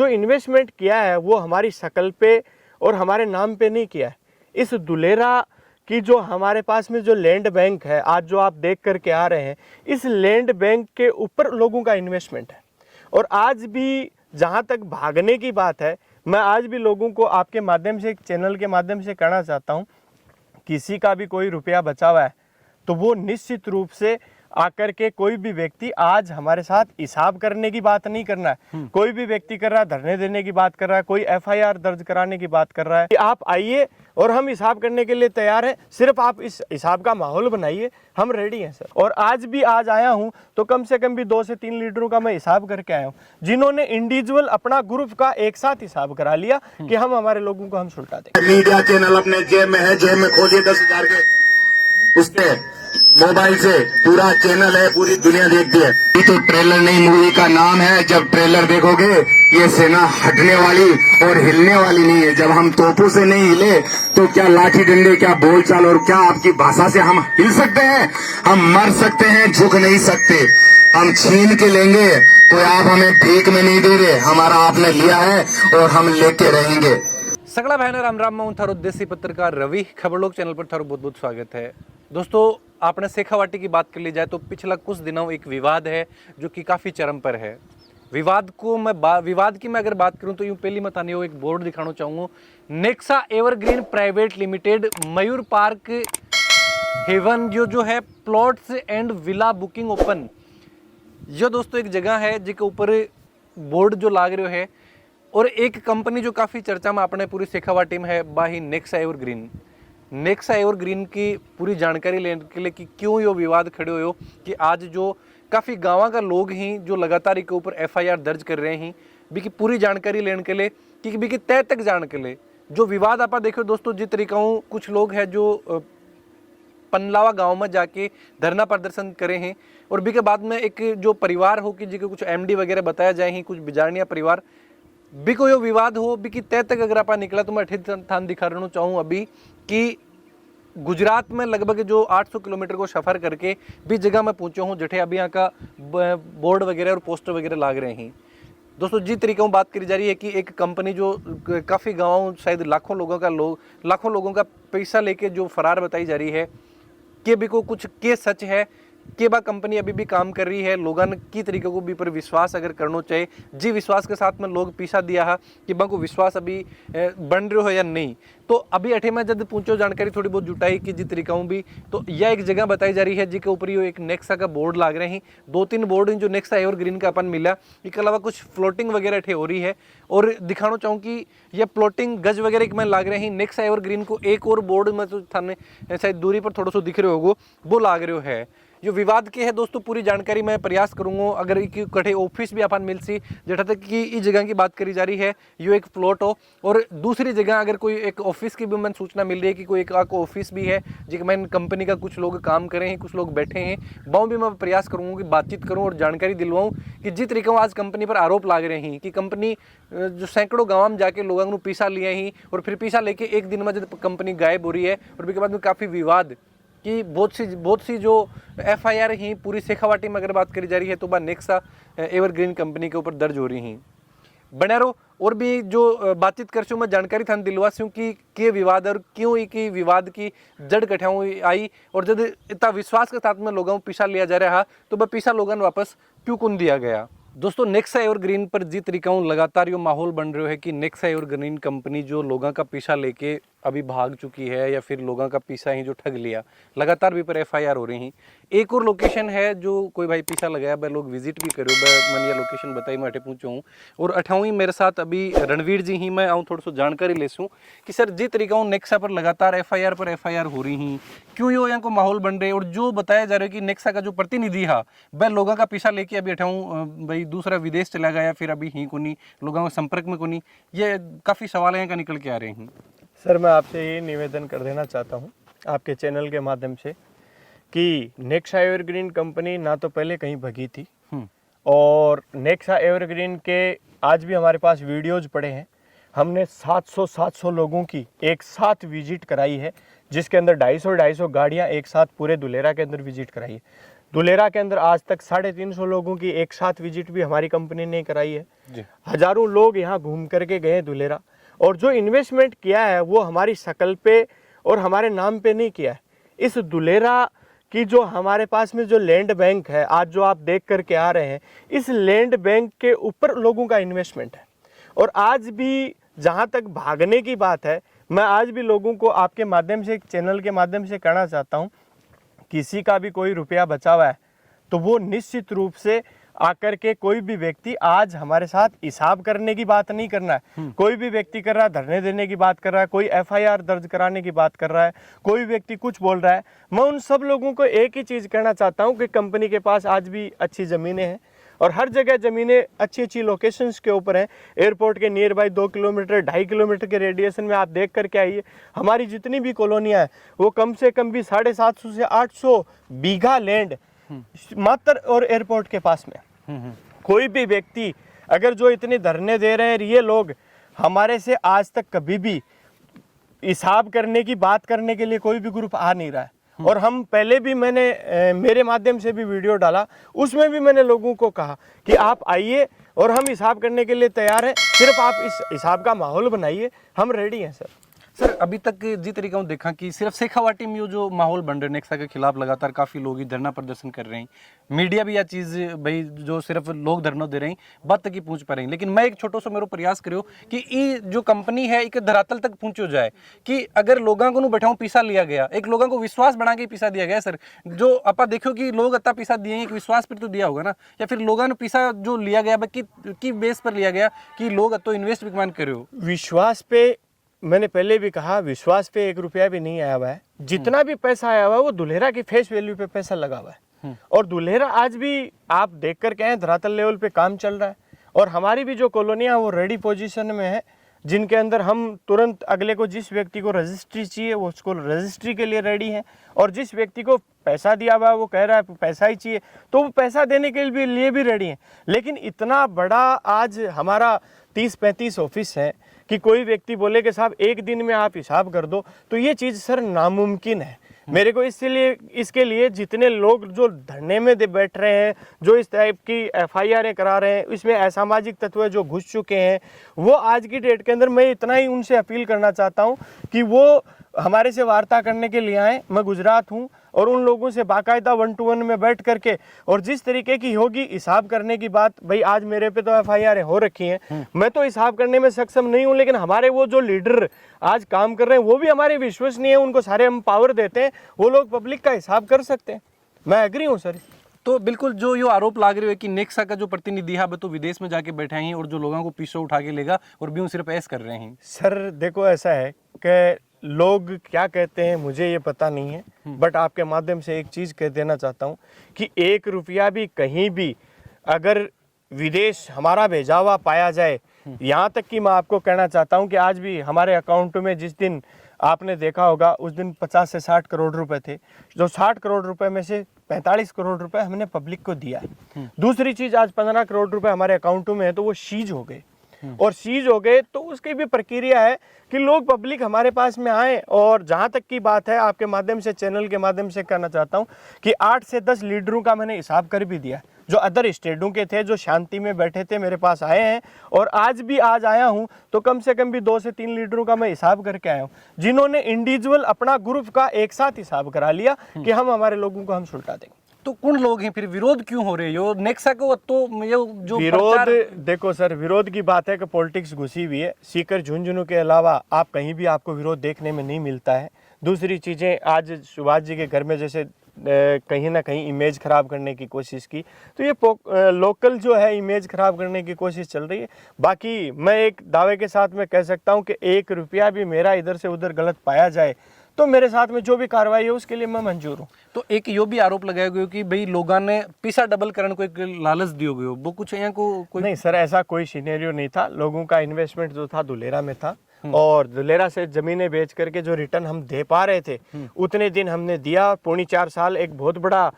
जो इन्वेस्टमेंट किया है वो हमारी शक्ल पे और हमारे नाम पे नहीं किया है। इस दुलेरा की जो हमारे पास में जो लैंड बैंक है, आज जो आप देख करके आ रहे हैं, इस लैंड बैंक के ऊपर लोगों का इन्वेस्टमेंट है। और आज भी जहाँ तक भागने की बात है, मैं आज भी लोगों को आपके माध्यम से, एक चैनल के माध्यम से कहना चाहता हूँ, किसी का भी कोई रुपया बचा हुआ है तो वो निश्चित रूप से आकर के कोई भी व्यक्ति आज हमारे साथ हिसाब करने की बात नहीं करना है। कोई भी व्यक्ति कर रहा है धरने देने की बात कर रहा है, कोई एफआईआर दर्ज कराने की बात कर रहा है, आप आइए और हम हिसाब करने के लिए तैयार हैं। सिर्फ आप इस हिसाब का माहौल बनाइए, हम रेडी हैं सर। और आज आया हूं तो कम से कम भी 2 से 3 लीडरों का मैं हिसाब करके आया हूं, जिन्होंने इंडिविजुअल अपना ग्रुप का एक साथ हिसाब करा लिया कि हम हमारे लोगों को हम सुलटा दें। मीडिया चैनल अपने जेब में है, जेब में खोलिए 10,000 के, उसके मोबाइल से पूरा चैनल है, पूरी दुनिया देखती है। ये तो ट्रेलर नहीं, मूवी का नाम है। जब ट्रेलर देखोगे ये सेना हटने वाली और हिलने वाली नहीं है। जब हम तोपों से नहीं हिले तो क्या लाठी डंडे, क्या बोलचाल और क्या आपकी भाषा से हम हिल सकते हैं? हम मर सकते हैं, झुक नहीं सकते। हम छीन के लेंगे, कोई आप हमें भीख में नहीं दे रहे, हमारा आपने लिया है और हम लेके रहेंगे। सगला बहन राम राम, मैं थारो देसी पत्रकार रवि। खबरलोक चैनल पर थारो बहुत बहुत स्वागत है। दोस्तों, आपने शेखावाटी की बात कर ली जाए तो पिछला कुछ दिनों एक विवाद है जो कि काफ़ी चरम पर है। विवाद की मैं अगर बात करूं तो यूं पहली मत आने हो एक बोर्ड दिखाना चाहूँगा। नेक्सा एवरग्रीन प्राइवेट लिमिटेड, मयूर पार्क हेवन, जो है plots and villa booking open. जो दोस्तों एक जगह है जिसके ऊपर बोर्ड जो लाग रहे है, और एक कंपनी जो काफ़ी चर्चा में अपने पूरी शेखावाटी में है, बाही नेक्सा एवरग्रीन। नेक्सा एवरग्रीन की पूरी जानकारी लेने के लिए कि क्यों ये विवाद खड़े हुए हो, कि आज जो काफ़ी गाँव का लोग ही जो लगातार इसके ऊपर एफआईआर दर्ज कर रहे हैं, भी की पूरी जानकारी लेने के लिए, कि भी की तय तक जान के लिए जो विवाद आप देखो दोस्तों, जिस तरीका कुछ लोग हैं जो पनलावा गांव में जाके धरना प्रदर्शन करे हैं, और भी के बाद में एक जो परिवार हो कि जिसके कुछ एमडी वगैरह बताया जाए ही, कुछ बिजारनिया परिवार भी कोई विवाद हो, भी की तय तक अगर आप निकला तो मैं स्थान दिखा रहना चाहूँ अभी कि गुजरात में लगभग जो 800 किलोमीटर को सफ़र करके भी जगह मैं पहुँचा हूँ, जठे अभी यहाँ का बोर्ड वगैरह और पोस्टर वगैरह लाग रहे हैं। दोस्तों, जिस तरीके में बात करी जा रही है कि एक कंपनी जो काफ़ी गाँव, शायद लाखों लोगों का पैसा लेके जो फरार बताई जा रही है, कि भी को कुछ के सच है कि बा कंपनी अभी भी काम कर रही है, लोगों की तरीके को भी पर विश्वास अगर करना चाहिए, जी विश्वास के साथ में लोग पीछा दिया है कि बा को विश्वास अभी बन रहे हो या नहीं। तो अभी अठे में जब पूछो जानकारी थोड़ी बहुत जुटाई कि जिस तरीका भी, तो यह एक जगह बताई जा रही है जिसके ऊपर ये एक नेक्सा का बोर्ड लाग रहे हैं। 2-3 बोर्ड जो नेक्सा एवरग्रीन का अपन मिला, इसके अलावा कुछ फ्लोटिंग वगैरह अठे हो रही है। और दिखाना चाहूँ कि यह फ्लोटिंग गज वगैरह एक मैं लाग रहे हैं। नेक्सा एवरग्रीन को एक और बोर्ड में तो थाने शायद दूरी पर थोड़ा सा दिख रहे होगो, वो लाग रहे है। जो विवाद के है दोस्तों, पूरी जानकारी मैं प्रयास करूंगा। अगर कठे ऑफिस भी अपन मिल सी, जहाँ तक कि इस जगह की बात करी जा रही है, यो एक प्लॉट हो, और दूसरी जगह अगर कोई एक ऑफिस की भी मैंने सूचना मिल रही है कि कोई एक ऑफिस भी है जिसमें मैंने कंपनी का कुछ लोग काम कर रहे हैं, कुछ लोग बैठे हैं, वहाँ भी मैं प्रयास करूँगा कि बातचीत करूँ और जानकारी दिलवाऊँ कि जिस तरीके आज कंपनी पर आरोप लाग रहे हैं कि कंपनी जो सैकड़ों गाँव में जाके लोगों को पीछा लिया ही, और फिर पीछा लेके एक दिन में जब कंपनी गायब हो रही है, और उसके बाद में काफ़ी विवाद कि बहुत सी जो एफआईआर ही पूरी शेखावाटी में अगर बात करी जा रही है तो वह नेक्सा एवरग्रीन कंपनी के ऊपर दर्ज हो रही हैं। बने रहो, और भी जो बातचीत कर मैं जानकारी थान दिलवा सूँ कि के विवाद और क्यों की विवाद की जड़ कठियाऊ आई, और जब इतना विश्वास के साथ में लोगों को पीछा लिया जा रहा तो वह पीछा लोगों ने वापस क्यों कौन दिया गया। दोस्तों, नेक्सा एवरग्रीन पर जिस तरीका लगातार यो माहौल बन रहा है कि नेक्सा एवरग्रीन कंपनी जो लोगों का पीछा लेके अभी भाग चुकी है, या फिर लोगों का पीछा ही जो ठग लिया, लगातार भी पर एफआईआर हो रही हैं। एक और लोकेशन है जो कोई भाई पीछा लगाया, वह लोग विजिट भी करो, मैंने ये लोकेशन बताई, मैं अठे पूछा हूँ। और अठावी मेरे साथ अभी रणवीर जी ही, मैं आऊँ थोड़ा सा जानकारी ले सूँ कि सर जिस तरीका नेक्सा पर लगातार एफआईआर पर एफआईआर हो रही हैं, क्यों यो यहाँ को माहौल बन रहे, और जो बताया जा रहा है कि नेक्सा का जो प्रतिनिधि है वह लोगों का पीछा लेके अभी अठाऊँ भाई दूसरा विदेश चला गया, फिर अभी ही कोनी लोगों के संपर्क में कोनी, ये काफ़ी सवाल यहाँ का निकल के आ रहे हैं। सर, मैं आपसे ये निवेदन कर देना चाहता हूँ आपके चैनल के माध्यम से कि नेक्सा एवरग्रीन कंपनी ना तो पहले कहीं भगी थी, और नेक्सा एवरग्रीन के आज भी हमारे पास वीडियोज पड़े हैं। हमने 700 लोगों की एक साथ विजिट कराई है, जिसके अंदर 250 गाड़ियाँ एक साथ पूरे दुलेरा के अंदर विजिट कराई है। दुलेरा के अंदर आज तक 350 लोगों की एक साथ विजिट भी हमारी कंपनी ने कराई है जी। हजारों लोग यहाँ घूम करके गए दुलेरा, और जो इन्वेस्टमेंट किया है वो हमारी शकल पे और हमारे नाम पे नहीं किया है। इस दुलेरा की जो हमारे पास में जो लैंड बैंक है, आज जो आप देख करके आ रहे हैं, इस लैंड बैंक के ऊपर लोगों का इन्वेस्टमेंट है। और आज भी जहाँ तक भागने की बात है, मैं आज भी लोगों को आपके माध्यम से, चैनल के माध्यम से कहना चाहता हूँ, किसी का भी कोई रुपया बचा हुआ है तो वो निश्चित रूप से आकर के कोई भी व्यक्ति आज हमारे साथ हिसाब करने की बात नहीं करना है। कोई भी व्यक्ति कर रहा है धरने देने की बात कर रहा है, कोई एफआईआर दर्ज कराने की बात कर रहा है, कोई व्यक्ति कुछ बोल रहा है। मैं उन सब लोगों को एक ही चीज़ कहना चाहता हूँ कि कंपनी के पास आज भी अच्छी ज़मीनें हैं और हर जगह ज़मीनें अच्छी अच्छी लोकेशंस के ऊपर हैं। एयरपोर्ट के नियर बाई 2 किलोमीटर 2.5 किलोमीटर के रेडिएशन में आप देख करके आइए, हमारी जितनी भी कॉलोनियाँ हैं वो कम से कम भी 750 से 800 बीघा लैंड मात्र और एयरपोर्ट के पास में। कोई भी व्यक्ति अगर जो इतने धरने दे रहे हैं, ये लोग हमारे से आज तक कभी भी हिसाब करने की बात करने के लिए कोई भी ग्रुप आ नहीं रहा है। और हम पहले भी मैंने मेरे माध्यम से भी वीडियो डाला, उसमें भी मैंने लोगों को कहा कि आप आइए और हम हिसाब करने के लिए तैयार हैं, सिर्फ आप इस हिसाब का माहौल बनाइए, हम रेडी हैं सर। सर अभी तक जी तरीका हूँ देखा कि सिर्फ शेखावाटी में जो माहौल बन रहे हैं नेक्सा के खिलाफ लगातार काफ़ी लोग ही धरना प्रदर्शन कर रहे हैं, मीडिया भी यह चीज़ भाई जो सिर्फ लोग धरना दे रहे हैं बात तक ही पहुँच पा रहे हैं। लेकिन मैं एक छोटा सा मेरा प्रयास करो कि ये जो कंपनी है एक धरातल तक पहुँचो जाए कि अगर लोगों को बैठाऊँ पैसा लिया गया, एक लोगों को विश्वास बना के पैसा दिया गया। सर जो आप देखो कि लोग अत्ता पैसा दिए एक विश्वास पर तो दिया होगा ना, या फिर लोगों ने पैसा जो लिया गया कि बेस पर लिया गया कि लोग तो इन्वेस्ट भी मान करो। विश्वास पे मैंने पहले भी कहा, विश्वास पे 1 रुपया भी नहीं आया हुआ है। जितना भी पैसा आया हुआ है वो दुल्हेरा की फेस वैल्यू पे पैसा लगा हुआ है। और दुल्हेरा आज भी आप देख कर के आए, धरातल लेवल पे काम चल रहा है। और हमारी भी जो कॉलोनियाँ वो रेडी पोजीशन में है, जिनके अंदर हम तुरंत अगले को जिस व्यक्ति को रजिस्ट्री चाहिए वो उसको रजिस्ट्री के लिए रेडी हैं। और जिस व्यक्ति को पैसा दिया हुआ है वो कह रहा है पैसा ही चाहिए, तो वो पैसा देने के लिए भी रेडी हैं। लेकिन इतना बड़ा आज हमारा 30-35 ऑफिस है कि कोई व्यक्ति बोले कि साहब एक दिन में आप हिसाब कर दो, तो ये चीज़ सर नामुमकिन है। मेरे को इसके लिए जितने लोग जो धरने में बैठ रहे हैं, जो इस टाइप की एफआईआर करा रहे हैं, इसमें असामाजिक तत्व जो घुस चुके हैं, वो आज की डेट के अंदर मैं इतना ही उनसे अपील करना चाहता हूँ कि वो हमारे से वार्ता करने के लिए आए। मैं गुजरात हूँ और उन लोगों से बाकायदा 1-to-1 में बैठ करके, और जिस तरीके की होगी हिसाब करने की बात, भाई आज मेरे पे तो एफआईआर हो रखी हैं, मैं तो हिसाब करने में सक्षम नहीं हूँ, लेकिन हमारे वो जो लीडर आज काम कर रहे हैं वो भी हमारे विश्वसनीय है, उनको सारे हम पावर देते हैं, वो लोग पब्लिक का हिसाब कर सकते हैं। मैं एग्री हूँ सर। तो बिल्कुल जो ये आरोप लाग रहे हो कि नेक्सा का जो प्रतिनिधि है तो विदेश में जाके बैठे हैं और जो लोगों को पीछे उठा के लेगा और भी सिर्फ ऐस कर रहे हैं। सर देखो ऐसा है कि लोग क्या कहते हैं मुझे ये पता नहीं है, बट आपके माध्यम से एक चीज़ कह देना चाहता हूँ कि 1 रुपया भी कहीं भी अगर विदेश हमारा भेजा हुआ पाया जाए, यहाँ तक कि मैं आपको कहना चाहता हूँ कि आज भी हमारे अकाउंट में जिस दिन आपने देखा होगा उस दिन 50 से 60 करोड़ रुपए थे, जो 60 करोड़ रुपए में से 45 करोड़ रुपए हमने पब्लिक को दिया है। दूसरी चीज़, आज 15 करोड़ रुपए हमारे अकाउंटों में है तो वो सीज हो गए, और सीज हो गए तो उसकी भी प्रक्रिया है कि लोग पब्लिक हमारे पास में आए। और जहाँ तक की बात है आपके माध्यम से, चैनल के माध्यम से कहना चाहता हूँ कि 8 से 10 लीडरों का मैंने हिसाब कर भी दिया, जो अदर स्टेटों के थे, जो शांति में बैठे थे, मेरे पास आए हैं। और आज भी आज आया हूँ तो कम से कम भी 2 से 3 लीडरों का मैं हिसाब करके आया हूँ, जिन्होंने इंडिविजुअल अपना ग्रुप का एक साथ हिसाब करा लिया कि हम हमारे लोगों को हम सुलटा देंगे। तो कौन लोग हैं फिर, विरोध क्यों हो रहे हो नेक्सा को? तो ये जो विरोध, देखो सर विरोध की बात है कि पॉलिटिक्स घुसी हुई है। सीकर झुंझुनू के अलावा आप कहीं भी आपको विरोध देखने में नहीं मिलता है। दूसरी चीज़ें, आज सुभाष जी के घर में जैसे कहीं ना कहीं इमेज खराब करने की कोशिश की, तो ये लोकल जो है इमेज खराब करने की कोशिश चल रही है। बाकी मैं एक दावे के साथ में कह सकता हूँ कि 1 रुपया भी मेरा इधर से उधर गलत पाया जाए तो मेरे साथ में जो भी कार्रवाई है उसके लिए मैं मंजूर हूँ। तो एक यो भी आरोप लगाया गया कि भाई लोगों ने पैसा डबल करने को एक लालच दियो गयो, वो कुछ यहाँ को कोई नहीं सर, ऐसा कोई सिनेरियो नहीं था। लोगों का इन्वेस्टमेंट जो था दुलेरा में था, और दुलेरा से जमीनें बेच करके जो रिटर्न हम दे पा रहे थे उतने दिन हमने दिया। 3.25 साल एक बहुत बड़ा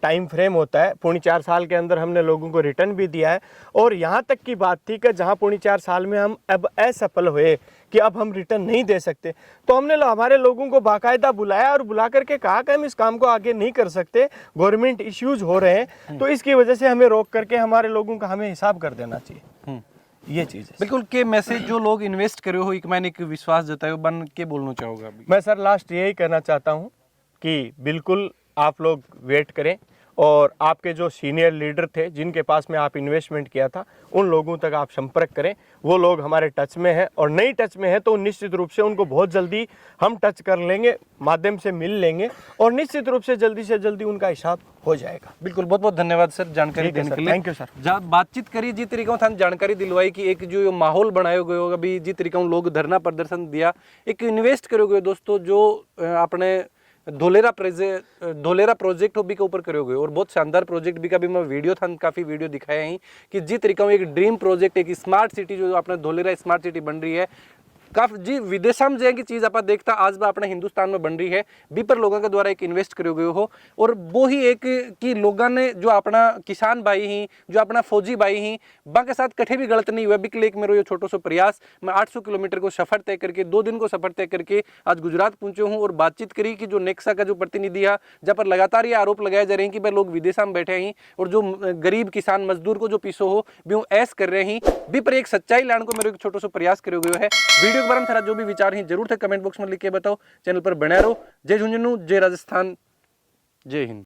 टाइम फ्रेम होता है। 3.25 साल के अंदर हमने लोगों को रिटर्न भी दिया है। और यहाँ तक की बात थी कि जहाँ 3.25 साल में हम अब असफल हुए कि अब हम रिटर्न नहीं दे सकते, तो हमने हमारे लोगों को बाकायदा बुलाया और बुला करके कहा कि हम इस काम को आगे नहीं कर सकते, गवर्नमेंट इश्यूज हो रहे हैं, तो इसकी वजह से हमें रोक करके हमारे लोगों का हमें हिसाब कर देना चाहिए। ये चीज़ है। बिल्कुल के मैसेज जो लोग इन्वेस्ट करे हो एक मैंने एक विश्वास जतायो बन के बोलना चाहूँगा अभी। मैं सर लास्ट यही कहना चाहता हूँ कि बिल्कुल आप लोग वेट करें और आपके जो सीनियर लीडर थे जिनके पास में आप इन्वेस्टमेंट किया था उन लोगों तक आप संपर्क करें। वो लोग हमारे टच में हैं और नहीं टच में है तो निश्चित रूप से उनको बहुत जल्दी हम टच कर लेंगे, माध्यम से मिल लेंगे और निश्चित रूप से जल्दी उनका हिसाब हो जाएगा। बिल्कुल बहुत बहुत धन्यवाद सर जानकारी ठीक है देने सर, के लिए। Thank you sir. जब बातचीत करी जी तरीका था जानकारी दिलवाई कि एक जो माहौल बनायो गयो अभी जी तरीका लोग धरना प्रदर्शन दिया एक इन्वेस्ट करो गयो दोस्तों जो अपने धोलेरा प्रोजेक्ट हो भी के ऊपर करो गए और बहुत शानदार प्रोजेक्ट भी का भी मैं वीडियो था काफ़ी वीडियो दिखाया ही कि जिस तरीका एक ड्रीम प्रोजेक्ट एक स्मार्ट सिटी जो अपने धोलेरा स्मार्ट सिटी बन रही है काफ़ी जी विदेशा में जाएगी चीज़ आप देखता आज भी अपने हिंदुस्तान में बन रही है भी पर लोगों के द्वारा एक इन्वेस्ट करो गए हो और वो ही एक कि लोगों ने जो अपना किसान भाई ही जो अपना फौजी भाई ही बा के साथ कठे भी गलत नहीं हुआ बिक लेक मेरो ये छोटो सो प्रयास मैं 800 किलोमीटर को सफर तय करके 2 दिन को सफर तय करके आज गुजरात पहुंचे हूँ और बातचीत करी कि जो नेक्सा का जो प्रतिनिधि है जहाँ पर लगातार ये आरोप लगाए जा रहे हैं कि भाई लोग विदेशा में बैठे हैं और जो गरीब किसान मजदूर को जो पीसो हो भी वो ऐस कर रहे हैं भी पर एक सच्चाई लाने को मेरे एक छोटो सो प्रयास करो गयो है। वीडियो के बारे में थारा जो भी विचार हैं जरूर थे कमेंट बॉक्स में लिख के बताओ। चैनल पर बने रहो। जय झुंझुनू, जय राजस्थान, जय हिंद।